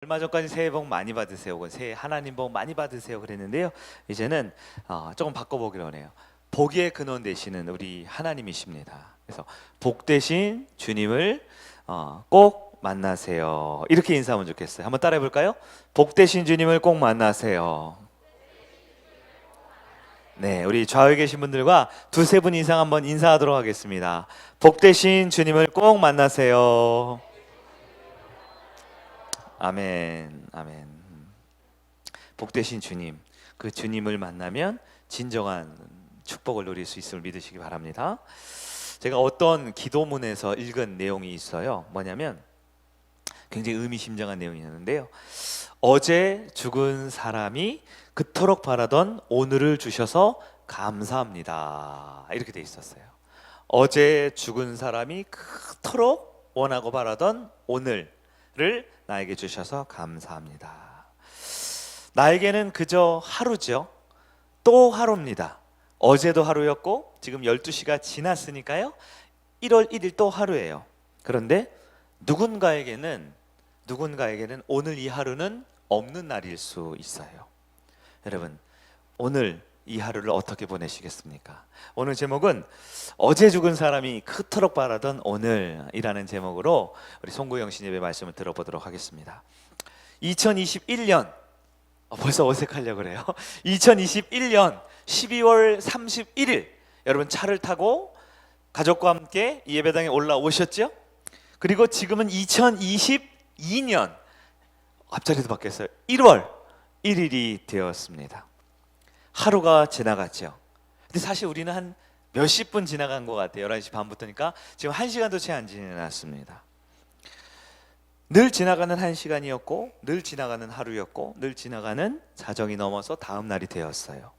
얼마 전까지 새해 복 많이 받으세요, 혹은 새해 하나님 복 많이 받으세요 그랬는데요. 이제는 조금 바꿔보기로 하네요. 복의 근원 되시는 우리 하나님이십니다. 그래서 복 되신 주님을 꼭 만나세요. 이렇게 인사하면 좋겠어요. 한번 따라해 볼까요? 복 되신 주님을 꼭 만나세요. 네, 우리 좌우에 계신 분들과 두세 분 이상 한번 인사하도록 하겠습니다. 복 되신 주님을 꼭 만나세요. 아멘, 아멘. 복 되신 주님, 그 주님을 만나면 진정한 축복을 누릴 수 있음을 믿으시기 바랍니다. 제가 어떤 기도문에서 읽은 내용이 있어요. 뭐냐면 굉장히 의미심장한 내용이었는데요. 어제 죽은 사람이 그토록 바라던 오늘을 주셔서 감사합니다. 이렇게 돼 있었어요. 어제 죽은 사람이 그토록 원하고 바라던 오늘을 나에게 주셔서 감사합니다. 나에게는 그저 하루죠. 또 하루입니다. 어제도 하루였고 지금 12시가 지났으니까요. 1월 1일 또 하루예요. 그런데 누군가에게는 오늘 이 하루는 없는 날일 수 있어요. 여러분, 오늘 이 하루를 어떻게 보내시겠습니까? 오늘 제목은 어제 죽은 사람이 그토록 바라던 오늘이라는 제목으로 우리 송구영 신예배 말씀을 들어보도록 하겠습니다. 2021년 벌써 어색하려고 그래요. 2021년 12월 31일 여러분 차를 타고 가족과 함께 예배당에 올라오셨죠? 그리고 지금은 2022년 앞자리도 바뀌었어요. 1월 1일이 되었습니다. 하루가 지나갔죠. 근데 사실 우리는 한 몇십 분 지나간 것 같아요. 11시 반부터니까 지금 1시간도 채 안 지났습니다. 늘 지나가는 1시간이었고 늘 지나가는 하루였고 늘 지나가는 자정이 넘어서 다음 날이 되었어요.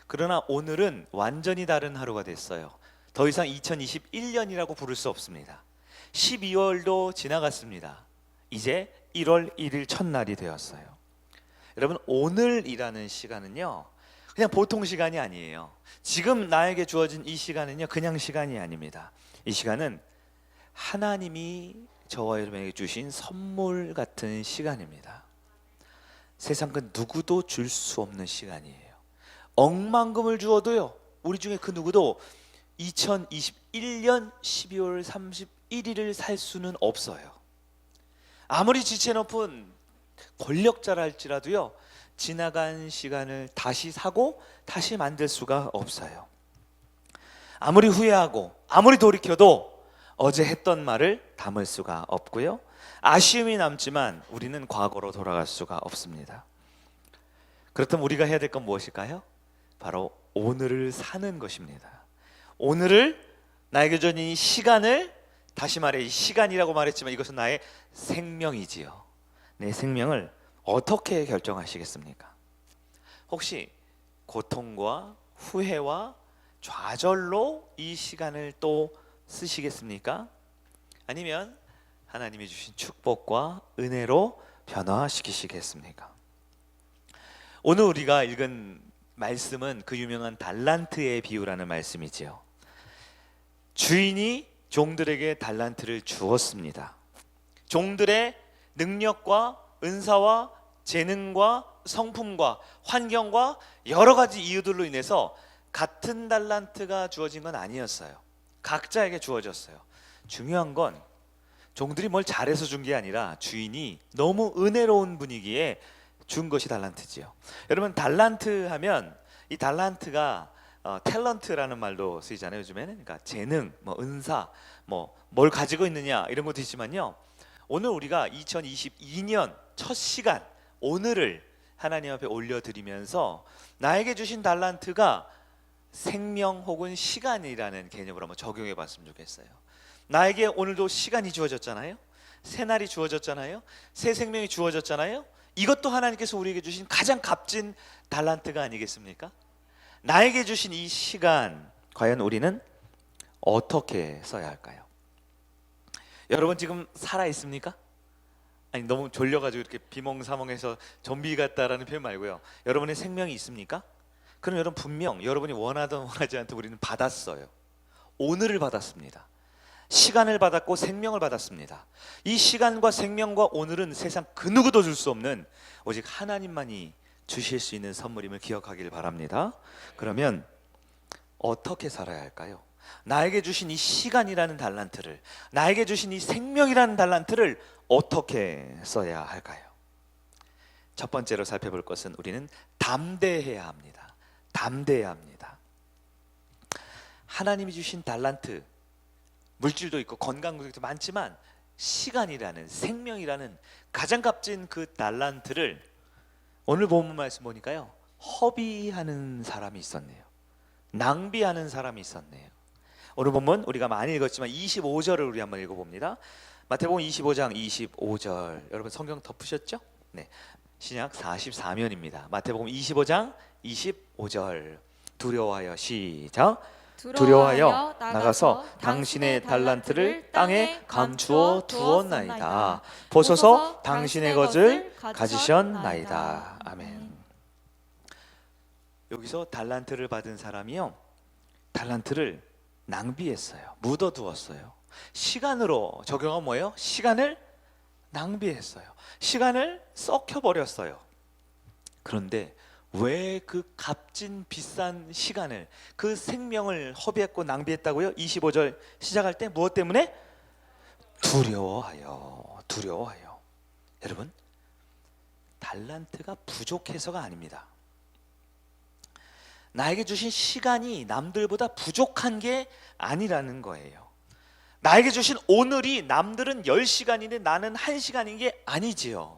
그러나 오늘은 완전히 다른 하루가 됐어요. 더 이상 2021년이라고 부를 수 없습니다. 12월도 지나갔습니다. 이제 1월 1일 첫날이 되었어요. 여러분, 오늘이라는 시간은요 그냥 보통 시간이 아니에요. 지금 나에게 주어진 이 시간은요 그냥 시간이 아닙니다. 이 시간은 하나님이 저와 여러분에게 주신 선물 같은 시간입니다. 세상 그 누구도 줄 수 없는 시간이에요. 억만금을 주어도요 우리 중에 그 누구도 2021년 12월 31일을 살 수는 없어요. 아무리 지체 높은 권력자라 할지라도요 지나간 시간을 다시 사고 다시 만들 수가 없어요. 아무리 후회하고 아무리 돌이켜도 어제 했던 말을 담을 수가 없고요. 아쉬움이 남지만 우리는 과거로 돌아갈 수가 없습니다. 그렇다면 우리가 해야 될 건 무엇일까요? 바로 오늘을 사는 것입니다. 오늘을 나에게 주어진 이 시간을, 다시 말해 이 시간이라고 말했지만 이것은 나의 생명이지요. 내 생명을 어떻게 결정하시겠습니까? 혹시 고통과 후회와 좌절로 이 시간을 또 쓰시겠습니까? 아니면 하나님이 주신 축복과 은혜로 변화시키시겠습니까? 오늘 우리가 읽은 말씀은 그 유명한 달란트의 비유라는 말씀이지요. 주인이 종들에게 달란트를 주었습니다. 종들의 능력과 은사와 재능과 성품과 환경과 여러 가지 이유들로 인해서 같은 달란트가 주어진 건 아니었어요. 각자에게 주어졌어요. 중요한 건 종들이 뭘 잘해서 준 게 아니라 주인이 너무 은혜로운 분위기에 준 것이 달란트지요. 여러분, 달란트 하면 이 달란트가 탤런트라는 말도 쓰이잖아요. 요즘에는. 그러니까 재능, 은사, 뭘 가지고 있느냐 이런 것도 있지만요. 오늘 우리가 2022년 첫 시간 오늘을 하나님 앞에 올려드리면서 나에게 주신 달란트가 생명 혹은 시간이라는 개념으로 한번 적용해 봤으면 좋겠어요. 나에게 오늘도 시간이 주어졌잖아요. 새 날이 주어졌잖아요. 새 생명이 주어졌잖아요. 이것도 하나님께서 우리에게 주신 가장 값진 달란트가 아니겠습니까? 나에게 주신 이 시간, 과연 우리는 어떻게 써야 할까요? 여러분 지금 살아 있습니까? 아니, 너무 졸려가지고 이렇게 비몽사몽해서 좀비 같다라는 표현 말고요. 여러분의 생명이 있습니까? 그럼 여러분 분명 여러분이 원하든 원하지 않든 우리는 받았어요. 오늘을 받았습니다. 시간을 받았고 생명을 받았습니다. 이 시간과 생명과 오늘은 세상 그 누구도 줄 수 없는 오직 하나님만이 주실 수 있는 선물임을 기억하길 바랍니다. 그러면 어떻게 살아야 할까요? 나에게 주신 이 시간이라는 달란트를, 나에게 주신 이 생명이라는 달란트를 어떻게 써야 할까요? 첫 번째로 살펴볼 것은 우리는 담대해야 합니다. 담대해야 합니다. 하나님이 주신 달란트, 물질도 있고 건강도 있고 많지만 시간이라는, 생명이라는 가장 값진 그 달란트를 오늘 본문 말씀 보니까요, 허비하는 사람이 있었네요. 낭비하는 사람이 있었네요. 오늘 본문 우리가 많이 읽었지만 25절을 우리 한번 읽어봅니다. 마태복음 25장 25절. 여러분 성경 덮으셨죠? 네, 신약 44면입니다. 마태복음 25장 25절. 두려워하여, 시작. 두려워하여 나가서 당신의 달란트를 땅에 감추어 두었나이다. 보소서 당신의 것을 가지셨나이다. 아멘. 여기서 달란트를 받은 사람이요, 달란트를 낭비했어요. 묻어두었어요. 시간으로 적용한 뭐예요? 시간을 낭비했어요. 시간을 썩혀버렸어요. 그런데 왜 그 값진 비싼 시간을, 그 생명을 허비했고 낭비했다고요? 25절 시작할 때 무엇 때문에? 두려워하여. 두려워하여. 여러분, 달란트가 부족해서가 아닙니다. 나에게 주신 시간이 남들보다 부족한 게 아니라는 거예요. 나에게 주신 오늘이 남들은 10시간인데 나는 1시간인 게 아니지요.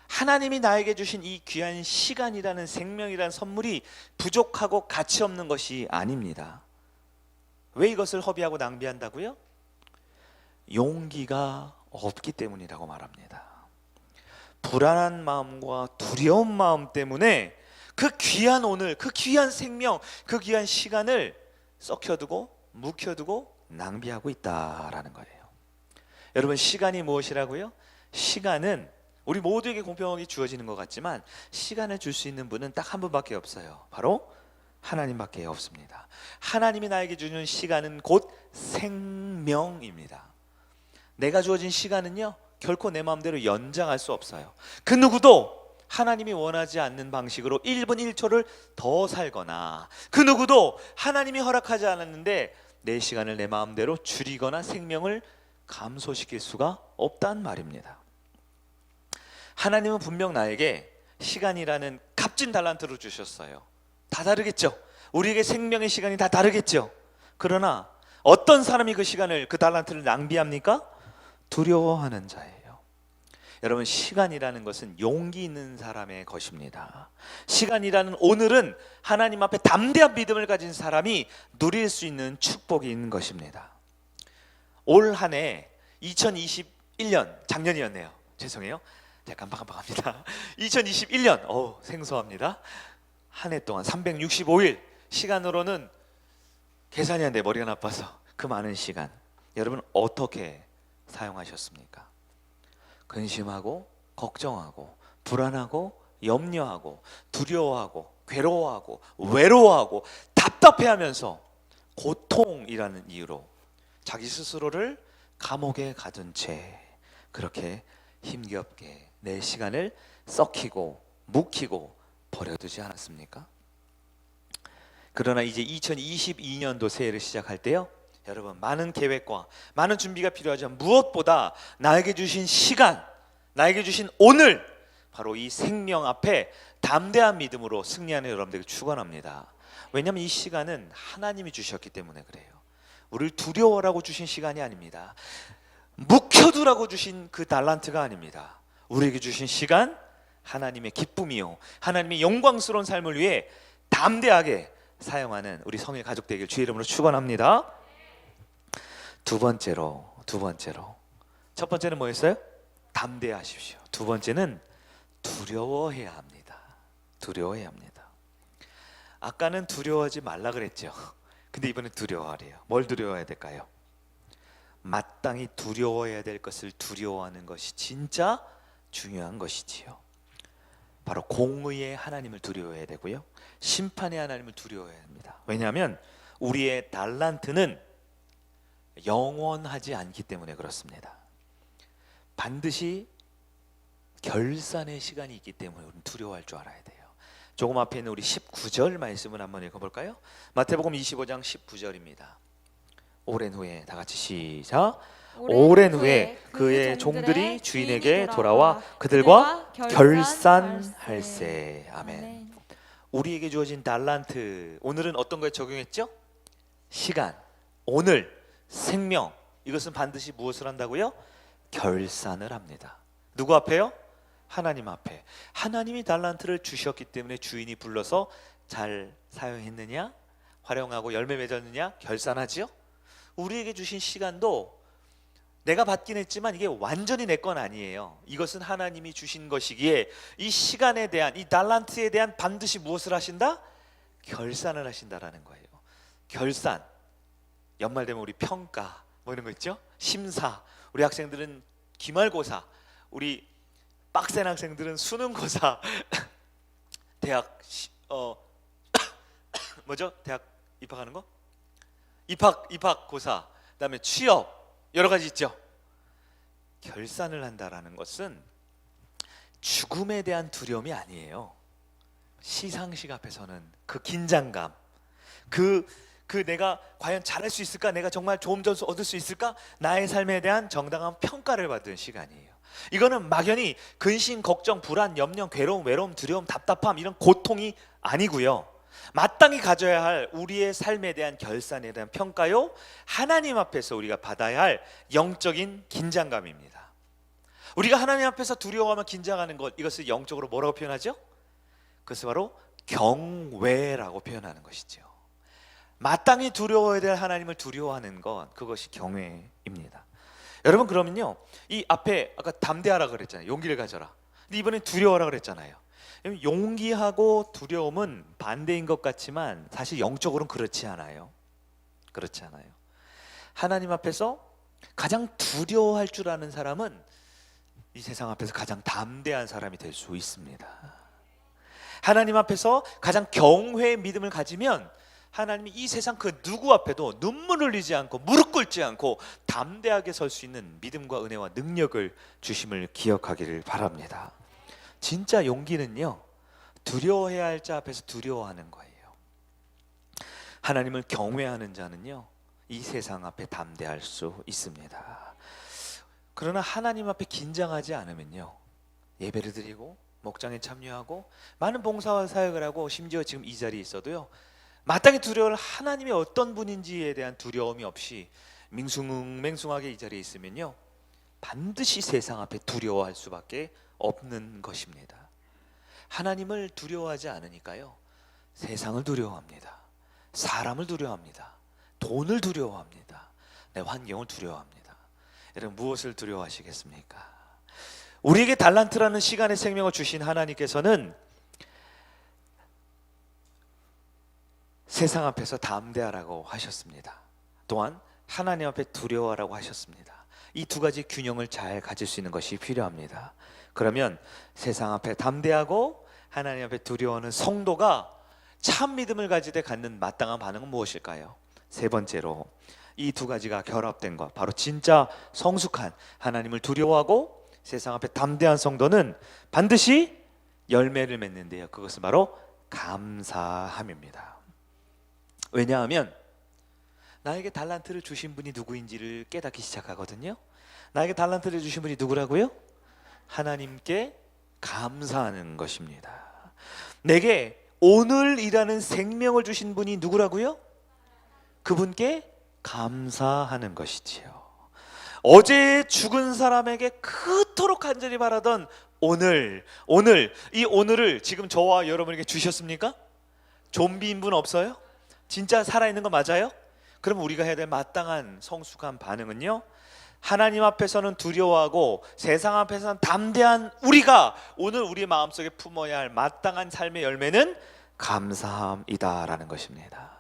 하나님이 나에게 주신 이 귀한 시간이라는, 생명이라는 선물이 부족하고 가치 없는 것이 아닙니다. 왜 이것을 허비하고 낭비한다고요? 용기가 없기 때문이라고 말합니다. 불안한 마음과 두려운 마음 때문에 그 귀한 오늘, 그 귀한 생명, 그 귀한 시간을 썩혀두고 묵혀두고 낭비하고 있다라는 거예요. 여러분, 시간이 무엇이라고요? 시간은 우리 모두에게 공평하게 주어지는 것 같지만 시간을 줄 수 있는 분은 딱 한 분밖에 없어요. 바로 하나님밖에 없습니다. 하나님이 나에게 주는 시간은 곧 생명입니다. 내가 주어진 시간은요, 결코 내 마음대로 연장할 수 없어요. 그 누구도 하나님이 원하지 않는 방식으로 1분 1초를 더 살거나, 그 누구도 하나님이 허락하지 않았는데 내 시간을 내 마음대로 줄이거나 생명을 감소시킬 수가 없단 말입니다. 하나님은 분명 나에게 시간이라는 값진 달란트로 주셨어요. 다 다르겠죠. 우리에게 생명의 시간이 다 다르겠죠. 그러나 어떤 사람이 그 시간을, 그 달란트를 낭비합니까? 두려워하는 자예요. 여러분, 시간이라는 것은 용기 있는 사람의 것입니다. 시간이라는 오늘은 하나님 앞에 담대한 믿음을 가진 사람이 누릴 수 있는 축복이 있는 것입니다. 올 한 해 2021년, 작년이었네요. 죄송해요. 깜빡깜빡합니다. 2021년, 생소합니다. 한 해 동안 365일, 시간으로는 계산이 안 돼, 머리가 나빠서. 그 많은 시간, 여러분 어떻게 사용하셨습니까? 근심하고 걱정하고 불안하고 염려하고 두려워하고 괴로워하고 외로워하고 답답해하면서 고통이라는 이유로 자기 스스로를 감옥에 가둔 채 그렇게 힘겹게 내 시간을 썩히고 묵히고 버려두지 않았습니까? 그러나 이제 2022년도 새해를 시작할 때요, 여러분, 많은 계획과 많은 준비가 필요하지만 무엇보다 나에게 주신 시간, 나에게 주신 오늘, 바로 이 생명 앞에 담대한 믿음으로 승리하는 여러분들에게 축원합니다. 왜냐하면 이 시간은 하나님이 주셨기 때문에 그래요. 우리를 두려워라고 주신 시간이 아닙니다. 묵혀두라고 주신 그 달란트가 아닙니다. 우리에게 주신 시간, 하나님의 기쁨이요, 하나님의 영광스러운 삶을 위해 담대하게 사용하는 우리 성일 가족 되길 주의 이름으로 축원합니다. 두 번째로 첫 번째는 뭐였어요? 담대하십시오. 두 번째는 두려워해야 합니다. 두려워해야 합니다. 아까는 두려워하지 말라 그랬죠. 근데 이번엔 두려워하래요. 뭘 두려워해야 될까요? 마땅히 두려워해야 될 것을 두려워하는 것이 진짜 중요한 것이지요. 바로 공의의 하나님을 두려워해야 되고요, 심판의 하나님을 두려워해야 합니다. 왜냐하면 우리의 달란트는 영원하지 않기 때문에 그렇습니다. 반드시 결산의 시간이 있기 때문에 우리는 두려워할 줄 알아야 돼요. 조금 앞에 있는 우리 19절 말씀을 한번 읽어볼까요? 마태복음 25장 19절입니다. 오랜 후에 다 같이 시작. 오랜 후에 그의 종들이 주인에게 돌아와 그들과 결산할세. 아멘. 우리에게 주어진 달란트, 오늘은 어떤 거에 적용했죠? 시간, 오늘, 생명, 이것은 반드시 무엇을 한다고요? 결산을 합니다. 누구 앞에요? 하나님 앞에. 하나님이 달란트를 주셨기 때문에 주인이 불러서 잘 사용했느냐, 활용하고 열매 맺었느냐 결산하지요. 우리에게 주신 시간도 내가 받긴 했지만 이게 완전히 내 건 아니에요. 이것은 하나님이 주신 것이기에 이 시간에 대한, 이 달란트에 대한 반드시 무엇을 하신다? 결산을 하신다라는 거예요. 결산, 연말 되면 우리 평가 뭐 이런 거 있죠? 심사, 우리 학생들은 기말고사, 우리 빡센 학생들은 수능고사, 대학 뭐죠? 대학 입학하는 거? 입학고사, 그다음에 취업, 여러 가지 있죠. 결산을 한다라는 것은 죽음에 대한 두려움이 아니에요. 시상식 앞에서는 그 긴장감, 그 내가 과연 잘할 수 있을까? 내가 정말 좋은 점수 얻을 수 있을까? 나의 삶에 대한 정당한 평가를 받는 시간이에요. 이거는 막연히 근심, 걱정, 불안, 염려, 괴로움, 외로움, 두려움, 답답함 이런 고통이 아니고요. 마땅히 가져야 할 우리의 삶에 대한 결산에 대한 평가요, 하나님 앞에서 우리가 받아야 할 영적인 긴장감입니다. 우리가 하나님 앞에서 두려워하며 긴장하는 것, 이것을 영적으로 뭐라고 표현하죠? 그것을 바로 경외라고 표현하는 것이죠. 마땅히 두려워해야 될 하나님을 두려워하는 것, 그것이 경외입니다. 여러분, 그러면요, 이 앞에 아까 담대하라 그랬잖아요. 용기를 가져라. 근데 이번엔 두려워하라 그랬잖아요. 용기하고 두려움은 반대인 것 같지만 사실 영적으로는 그렇지 않아요. 그렇지 않아요. 하나님 앞에서 가장 두려워할 줄 아는 사람은 이 세상 앞에서 가장 담대한 사람이 될 수 있습니다. 하나님 앞에서 가장 경외의 믿음을 가지면 하나님이 이 세상 그 누구 앞에도 눈물 흘리지 않고 무릎 꿇지 않고 담대하게 설 수 있는 믿음과 은혜와 능력을 주심을 기억하기를 바랍니다. 진짜 용기는요, 두려워해야 할 자 앞에서 두려워하는 거예요. 하나님을 경외하는 자는요, 이 세상 앞에 담대할 수 있습니다. 그러나 하나님 앞에 긴장하지 않으면요, 예배를 드리고 목장에 참여하고 많은 봉사와 사역을 하고 심지어 지금 이 자리에 있어도요, 마땅히 두려울 하나님이 어떤 분인지에 대한 두려움이 없이 맹숭하게 이 자리에 있으면요, 반드시 세상 앞에 두려워할 수밖에 없는 것입니다. 하나님을 두려워하지 않으니까요, 세상을 두려워합니다. 사람을 두려워합니다. 돈을 두려워합니다. 내 환경을 두려워합니다. 여러분, 무엇을 두려워하시겠습니까? 우리에게 달란트라는 시간의 생명을 주신 하나님께서는 세상 앞에서 담대하라고 하셨습니다. 또한 하나님 앞에 두려워하라고 하셨습니다. 이 두 가지 균형을 잘 가질 수 있는 것이 필요합니다. 그러면 세상 앞에 담대하고 하나님 앞에 두려워하는 성도가 참 믿음을 가질 때 갖는 마땅한 반응은 무엇일까요? 세 번째로, 이 두 가지가 결합된 것, 바로 진짜 성숙한 하나님을 두려워하고 세상 앞에 담대한 성도는 반드시 열매를 맺는데요, 그것은 바로 감사함입니다. 왜냐하면 나에게 달란트를 주신 분이 누구인지를 깨닫기 시작하거든요. 나에게 달란트를 주신 분이 누구라고요? 하나님께 감사하는 것입니다. 내게 오늘이라는 생명을 주신 분이 누구라고요? 그분께 감사하는 것이지요. 어제 죽은 사람에게 그토록 간절히 바라던 오늘, 이 오늘을 지금 저와 여러분에게 주셨습니까? 좀비인 분 없어요? 진짜 살아있는 거 맞아요? 그럼 우리가 해야 될 마땅한 성숙한 반응은요, 하나님 앞에서는 두려워하고 세상 앞에서는 담대한 우리가 오늘 우리의 마음속에 품어야 할 마땅한 삶의 열매는 감사함이다라는 것입니다.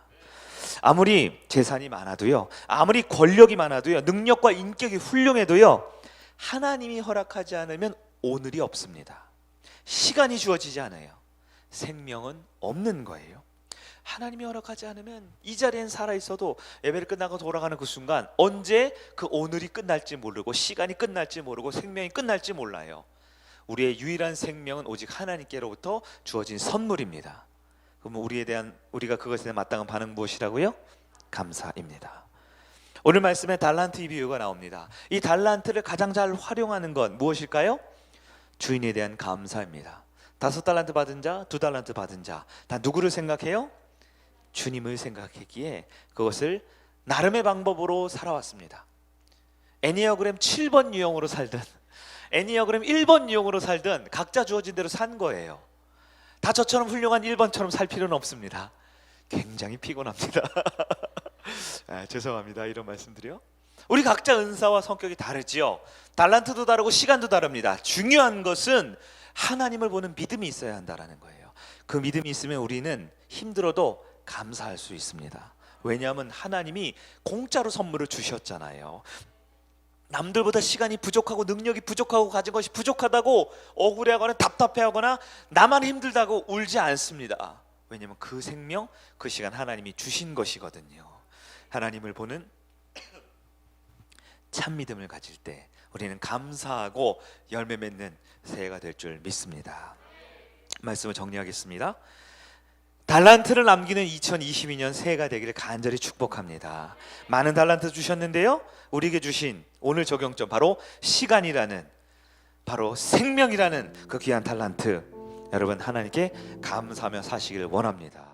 아무리 재산이 많아도요, 아무리 권력이 많아도요, 능력과 인격이 훌륭해도요, 하나님이 허락하지 않으면 오늘이 없습니다. 시간이 주어지지 않아요. 생명은 없는 거예요. 하나님이 허락하지 않으면 이 자리엔 살아 있어도 예배를 끝나고 돌아가는 그 순간 언제 그 오늘이 끝날지 모르고 시간이 끝날지 모르고 생명이 끝날지 몰라요. 우리의 유일한 생명은 오직 하나님께로부터 주어진 선물입니다. 그럼 우리가 그것에 대한 마땅한 반응 무엇이라고요? 감사입니다. 오늘 말씀에 달란트 비유가 나옵니다. 이 달란트를 가장 잘 활용하는 건 무엇일까요? 주인에 대한 감사입니다. 5달란트 받은 자, 2달란트 받은 자 다 누구를 생각해요? 주님을 생각했기에 그것을 나름의 방법으로 살아왔습니다. 애니어그램 7번 유형으로 살든 애니어그램 1번 유형으로 살든 각자 주어진 대로 산 거예요. 다 저처럼 훌륭한 1번처럼 살 필요는 없습니다. 굉장히 피곤합니다. 죄송합니다. 이런 말씀드려. 우리 각자 은사와 성격이 다르지요. 달란트도 다르고 시간도 다릅니다. 중요한 것은 하나님을 보는 믿음이 있어야 한다는 거예요. 그 믿음이 있으면 우리는 힘들어도 감사할 수 있습니다. 왜냐하면 하나님이 공짜로 선물을 주셨잖아요. 남들보다 시간이 부족하고 능력이 부족하고 가진 것이 부족하다고 억울해하거나 답답해하거나 나만 힘들다고 울지 않습니다. 왜냐하면 그 생명, 그 시간 하나님이 주신 것이거든요. 하나님을 보는 참 믿음을 가질 때 우리는 감사하고 열매 맺는 새해가 될 줄 믿습니다. 말씀을 정리하겠습니다. 달란트를 남기는 2022년 새해가 되기를 간절히 축복합니다. 많은 달란트 주셨는데요, 우리에게 주신 오늘 적용점 바로 시간이라는, 바로 생명이라는 그 귀한 달란트, 여러분 하나님께 감사하며 사시기를 원합니다.